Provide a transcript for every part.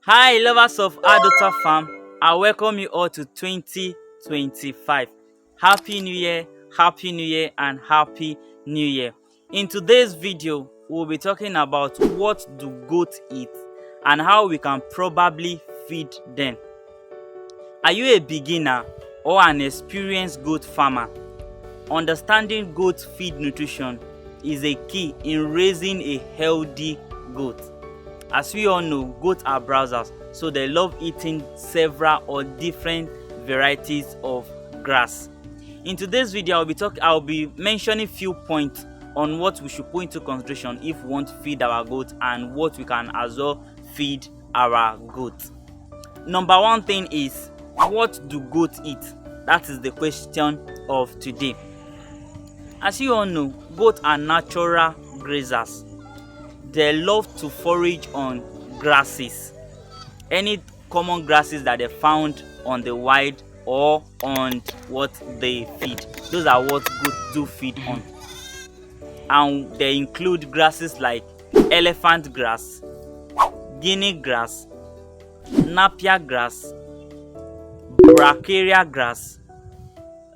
Hi, lovers of Adulta Farm. I welcome you all to 2025. Happy New Year, and Happy New Year. In today's video, we'll be talking about what do goats eat and how we can probably feed them. Are you a beginner or an experienced goat farmer? Understanding goat feed nutrition is a key in raising a healthy goat. As we all know, goats are browsers, so they love eating several or different varieties of grass. In today's video, I'll be mentioning few points on what we should put into consideration if we want to feed our goats and what we can as well feed our goats. Number one thing is, what do goats eat? That is the question of today. As you all know, goats are natural grazers. They love to forage on grasses, any common grasses that they found on the wild or on what they feed. Those are what goats do feed on, and they include grasses like elephant grass, guinea grass, napier grass, bracharia grass,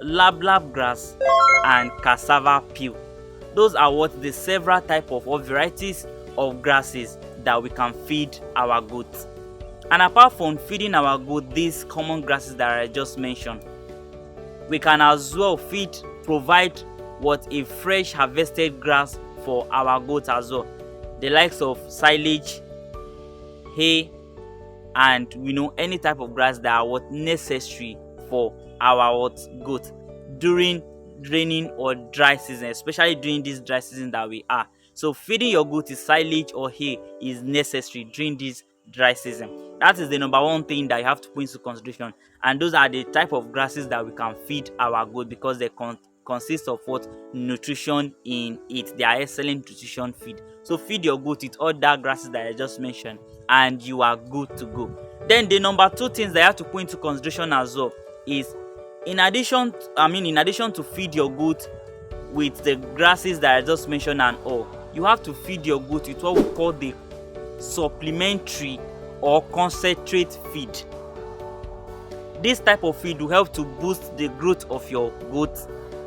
lablab grass, and cassava peel. Those are what the several type of or varieties of grasses that we can feed our goats. And apart from feeding our goat these common grasses that I just mentioned, we can as well provide what a fresh harvested grass for our goats as well. The likes of silage, hay, and any type of grass that are what necessary for our goat during raining or dry season, especially during this dry season that we are. So feeding your goat is silage or hay is necessary during this dry season. That is the number one thing that you have to put into consideration, and those are the type of grasses that we can feed our goat because they consist of what nutrition in it. They are excellent nutrition feed. So feed your goat with all that grasses that I just mentioned and you are good to go. Then the number two things that you have to put into consideration as well is, in addition to feed your goat with the grasses that I just mentioned and all, you have to feed your goat with what we call the supplementary or concentrate feed. This type of feed will help to boost the growth of your goat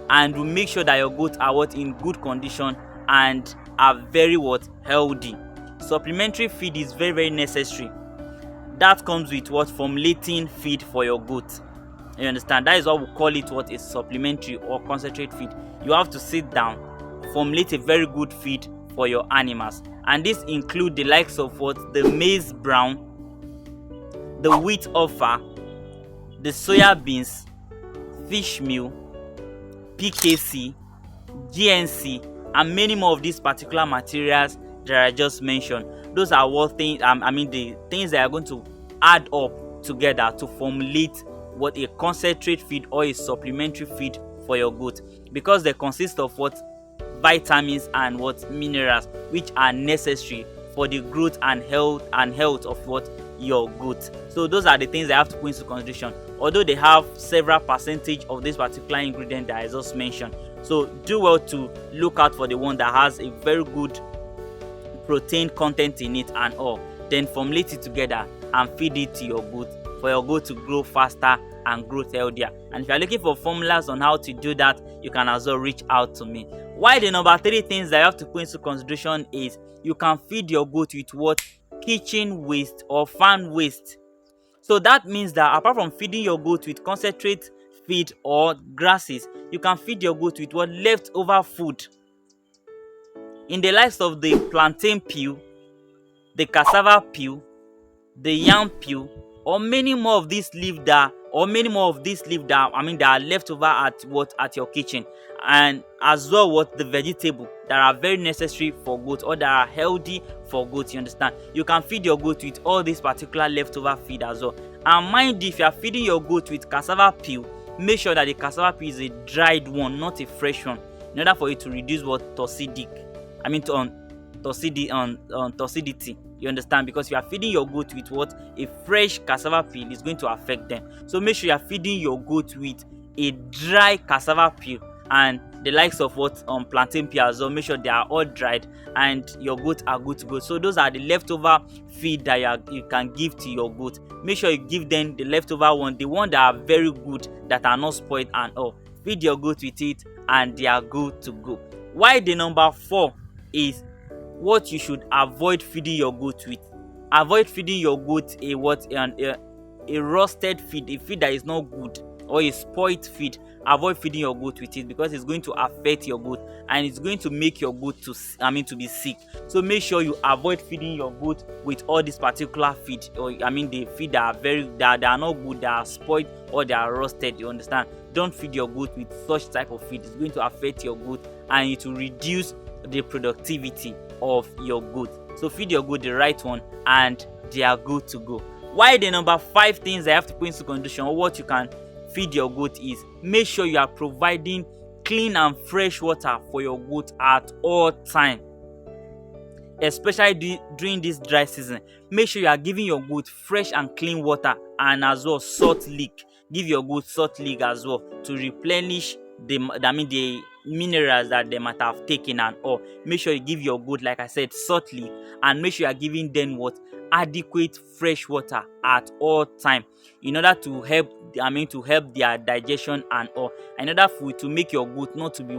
and will make sure that your goats are in good condition and are very healthy. Supplementary feed is very necessary. That comes with formulating feed for your goat. You understand? That is what we call it a supplementary or concentrate feed. You have to sit down, formulate a very good feed for your animals, and this include the likes of the maize brown, the wheat offer, the soya beans, fish meal, PKC, GNC, and many more of these particular materials that I just mentioned. Those are the things that are going to add up together to formulate a concentrate feed or a supplementary feed for your goat, because they consist of vitamins and minerals which are necessary for the growth and health of your goat. So those are the things that I have to put into consideration, although they have several percentage of this particular ingredient that I just mentioned. So do well to look out for the one that has a very good protein content in it and all, then formulate it together and feed it to your goat for your goat to grow faster and grow healthier. And if you are looking for formulas on how to do that, you can also reach out to me. Why the number three things that you have to put into consideration is, you can feed your goat with kitchen waste or farm waste. So that means that apart from feeding your goat with concentrate feed or grasses, you can feed your goat with leftover food in the likes of the plantain peel, the cassava peel, the yam peel, or many more of these leaf that are left over at your kitchen, and as well the vegetable that are very necessary for goat or that are healthy for goat. You understand? You can feed your goat with all these particular leftover feed as well. And mind you, if you are feeding your goat with cassava peel, make sure that the cassava peel is a dried one, not a fresh one, in order for it to reduce toxicity. You understand? Because if you are feeding your goat with a fresh cassava peel, is going to affect them. So make sure you are feeding your goat with a dry cassava peel, and the likes of what plantain peel as well. Make sure they are all dried and your goat are good to go. So those are the leftover feed that you can give to your goat. Make sure you give them the leftover one, the one that are very good, that are not spoiled and all. Feed your goat with it and they are good to go. Why the number 4 is what you should avoid feeding your goat with. Avoid feeding your goat a rusted feed, a feed that is not good, or a spoiled feed. Avoid feeding your goat with it because it's going to affect your goat and it's going to make your goat to be sick. So make sure you avoid feeding your goat with all this particular feed, or the feed that are not good, that are spoiled or they are rusted. You understand? Don't feed your goat with such type of feed. It's going to affect your goat and it will reduce the productivity of your goat. So feed your goat the right one and they are good to go. Why the number 5 things I have to put into consideration, or what you can feed your goat, is make sure you are providing clean and fresh water for your goat at all time, especially during this dry season. Make sure you are giving your goat fresh and clean water, and as well salt lick. Give your goat salt lick as well to replenish the minerals that they might have taken and all. Make sure you give your goat, like I said, salt lick, and make sure you are giving them adequate fresh water at all time, in order to help their digestion and all, in order to make your goat not to be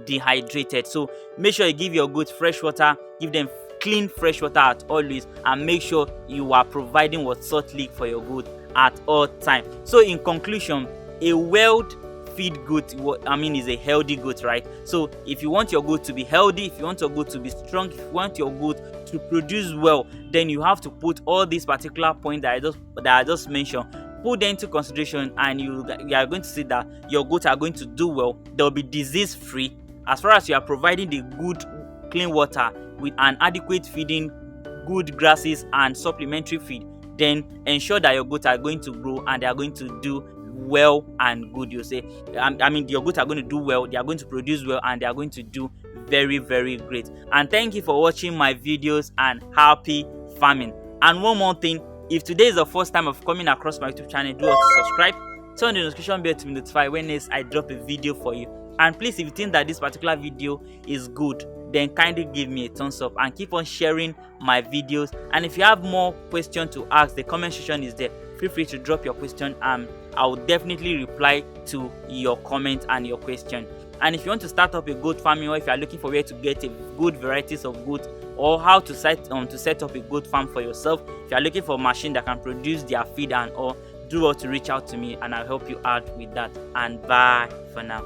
dehydrated. So make sure you give your goat fresh water, give them clean fresh water at always, and make sure you are providing salt lick for your goat at all time. So in conclusion, a well-fed goat is a healthy goat, right? So if you want your goat to be healthy, if you want your goat to be strong, if you want your goat to produce well, then you have to put all these particular points that I just mentioned, put them into consideration, and you are going to see that your goats are going to do well. They will be disease free as far as you are providing the good clean water with an adequate feeding, good grasses and supplementary feed. Then ensure that your goats are going to grow and they are going to do well and good. You say your goats are going to do well, they are going to produce well, and they are going to do very, very great. And thank you for watching my videos, and happy farming. And one more thing, if today is the first time of coming across my YouTube channel, do not subscribe, turn the notification bell to be notified when I drop a video for you. And please, if you think that this particular video is good, then kindly give me a thumbs up and keep on sharing my videos. And if you have more questions to ask, the comment section is there. Feel free to drop your question and I will definitely reply to your comment and your question. And if you want to start up a goat farming, or if you are looking for where to get a good varieties of goats, or how to set up a goat farm for yourself, if you are looking for a machine that can produce their feed and all, do well to reach out to me and I'll help you out with that. And bye for now.